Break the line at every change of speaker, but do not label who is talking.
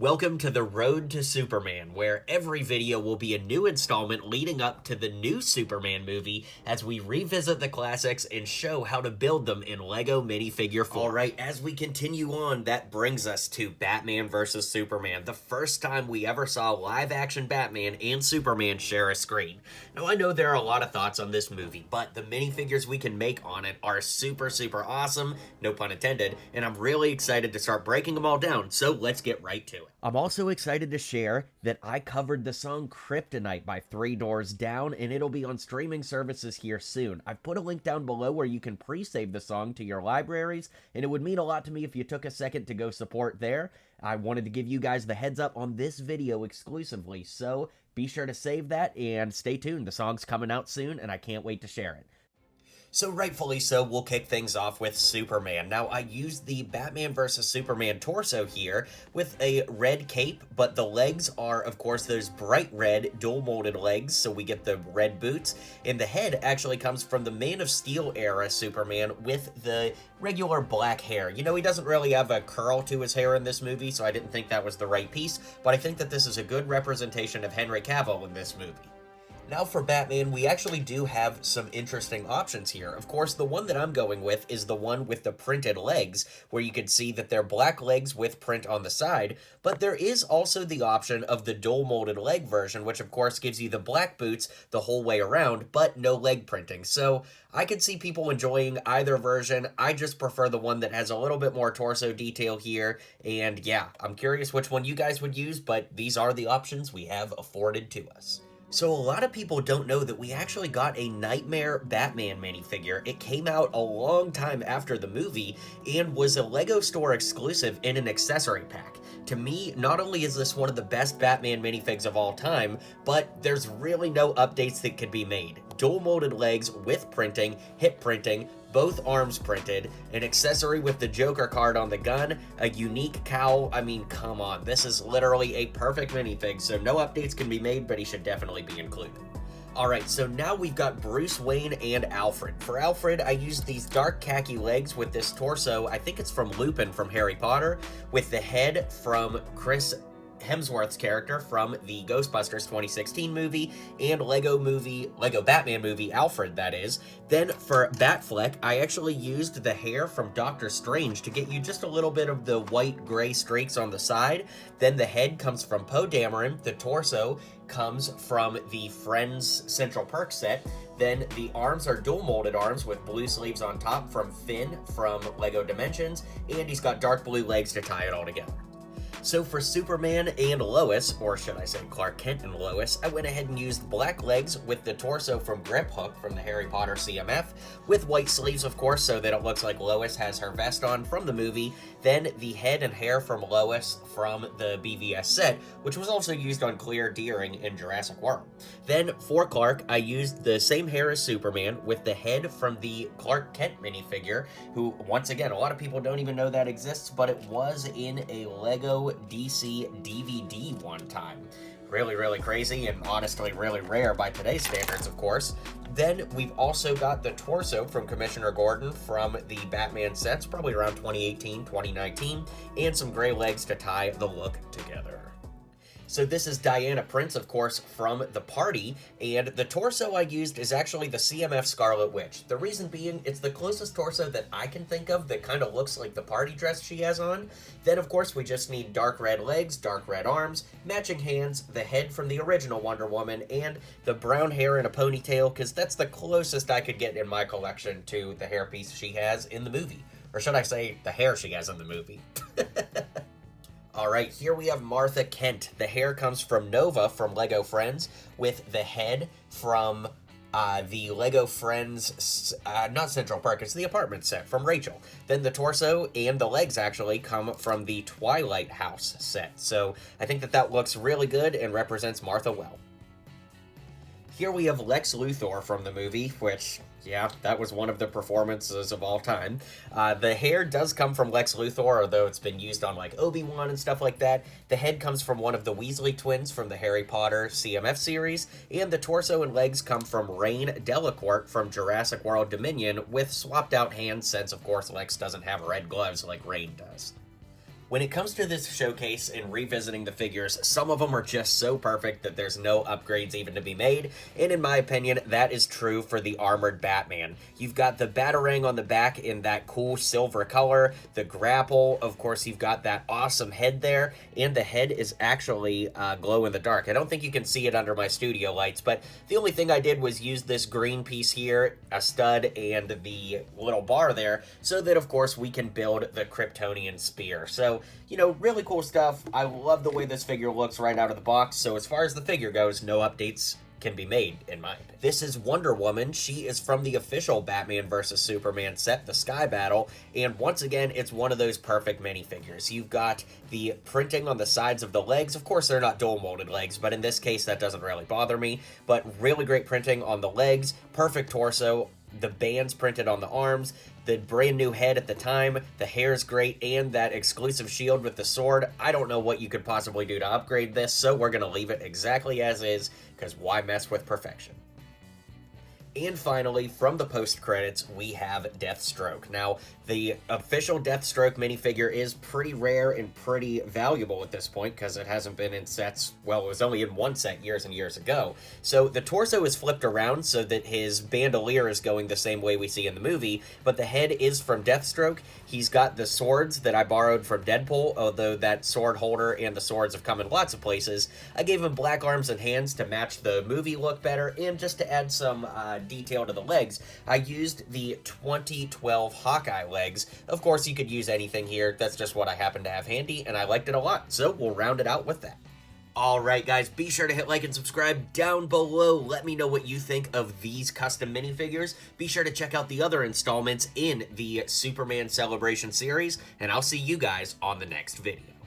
Welcome to the Road to Superman, where every video will be a new installment leading up to the new Superman movie as we revisit the classics and show how to build them in LEGO minifigure form. Alright, as we continue on, that brings us to Batman vs. Superman, the first time we ever saw live-action Batman and Superman share a screen. Now, I know there are a lot of thoughts on this movie, but the minifigures we can make on it are super awesome, no pun intended, and I'm really excited to start breaking them all down, so let's get right to it. I'm also excited to share that I covered the song Kryptonite by Three Doors Down, and it'll be on streaming services here soon. I've put a link down below where you can pre-save the song to your libraries, and it would mean a lot to me if you took a second to go support there. I wanted to give you guys the heads up on this video exclusively, so be sure to save that and stay tuned. The song's coming out soon, and I can't wait to share it. So rightfully so, we'll kick things off with Superman. Now, I used the Batman vs. Superman torso here with a red cape, but the legs are, of course, those bright red dual-molded legs, so we get the red boots, and the head actually comes from the Man of Steel era Superman with the regular black hair. You know, he doesn't really have a curl to his hair in this movie, so I didn't think that was the right piece, but I think that this is a good representation of Henry Cavill in this movie. Now for Batman, we actually do have some interesting options here. Of course, the one that I'm going with is the one with the printed legs, where you can see that they're black legs with print on the side, but there is also the option of the dual molded leg version, which of course gives you the black boots the whole way around, but no leg printing. So I could see people enjoying either version. I just prefer the one that has a little bit more torso detail here, and yeah, I'm curious which one you guys would use, but these are the options we have afforded to us. So a lot of people don't know that we actually got a Nightmare Batman minifigure. It came out a long time after the movie and was a LEGO store exclusive in an accessory pack. To me, not only is this one of the best Batman minifigs of all time, but there's really no updates that could be made. Dual molded legs with printing, hip printing, both arms printed, an accessory with the Joker card on the gun, a unique cowl. I mean, come on, this is literally a perfect minifig, so no updates can be made, but he should definitely be included. Alright, so now we've got Bruce Wayne and Alfred. For Alfred, I used these dark khaki legs with this torso, I think it's from Lupin from Harry Potter, with the head from Chris Hemsworth's character from the Ghostbusters 2016 movie and Lego Batman movie Alfred, that is. Then for Batfleck, I actually used the hair from Doctor Strange to get you just a little bit of the white gray streaks on the side. Then the head comes from Poe Dameron, the torso comes from the Friends Central Perk set. Then the arms are dual molded arms with blue sleeves on top from Finn from Lego Dimensions, and he's got dark blue legs to tie it all together. So for Superman and Lois, or should I say Clark Kent and Lois, I went ahead and used black legs with the torso from Grip Hook from the Harry Potter CMF, with white sleeves of course so that it looks like Lois has her vest on from the movie, then the head and hair from Lois from the BVS set, which was also used on Claire Dearing in Jurassic World. Then for Clark, I used the same hair as Superman with the head from the Clark Kent minifigure, who once again, a lot of people don't even know that exists, but it was in a Lego DC DVD one time. Really crazy and honestly really rare by today's standards, of course. Then we've also got the torso from Commissioner Gordon from the Batman sets, probably around 2018, 2019, and some gray legs to tie the look together. So this is Diana Prince, of course, from The Party, and the torso I used is actually the CMF Scarlet Witch. The reason being, it's the closest torso that I can think of that kind of looks like the party dress she has on. Then, of course, we just need dark red legs, dark red arms, matching hands, the head from the original Wonder Woman, and the brown hair in a ponytail, because that's the closest I could get in my collection to the hairpiece she has in the movie. Or should I say, the hair she has in the movie. Alright, here we have Martha Kent. The hair comes from Nova from Lego Friends, with the head from the Lego Friends, not Central Park, it's the apartment set from Rachel. Then the torso and the legs actually come from the Twilight House set. So I think that looks really good and represents Martha well. Here we have Lex Luthor from the movie, which, yeah, that was one of the performances of all time. The hair does come from Lex Luthor, although it's been used on like Obi-Wan and stuff like that. The head comes from one of the Weasley twins from the Harry Potter CMF series, and the torso and legs come from Rain Delacourt from Jurassic World Dominion, with swapped out hands since, of course, Lex doesn't have red gloves like Rain does. When it comes to this showcase and revisiting the figures, some of them are just so perfect that there's no upgrades even to be made, and in my opinion, that is true for the armored Batman. You've got the Batarang on the back in that cool silver color, the grapple, of course you've got that awesome head there, and the head is actually glow in the dark. I don't think you can see it under my studio lights, but the only thing I did was use this green piece here, a stud, and the little bar there, so that of course we can build the Kryptonian spear. So, you know, really cool stuff. I love the way this figure looks right out of the box, so as far as the figure goes, no updates can be made, in my opinion. This is Wonder Woman. She is from the official Batman vs. Superman set, the Sky Battle, and once again, it's one of those perfect minifigures. You've got the printing on the sides of the legs. Of course, they're not dual molded legs, but in this case, that doesn't really bother me, but really great printing on the legs, perfect torso, the bands printed on the arms, the brand new head at the time, the hair's great, and that exclusive shield with the sword. I don't know what you could possibly do to upgrade this, so we're going to leave it exactly as is, because why mess with perfection? And finally, from the post-credits, we have Deathstroke. Now, the official Deathstroke minifigure is pretty rare and pretty valuable at this point, because it hasn't been in sets, well, it was only in one set years and years ago. So the torso is flipped around so that his bandolier is going the same way we see in the movie, but the head is from Deathstroke. He's got the swords that I borrowed from Deadpool, although that sword holder and the swords have come in lots of places. I gave him black arms and hands to match the movie look better, and just to add some detail to the legs, I used the 2012 Hawkeye legs. Of course, you could use anything here. That's just what I happen to have handy, and I liked it a lot, so we'll round it out with that. Alright guys, be sure to hit like and subscribe down below. Let me know what you think of these custom minifigures. Be sure to check out the other installments in the Superman Celebration series, and I'll see you guys on the next video.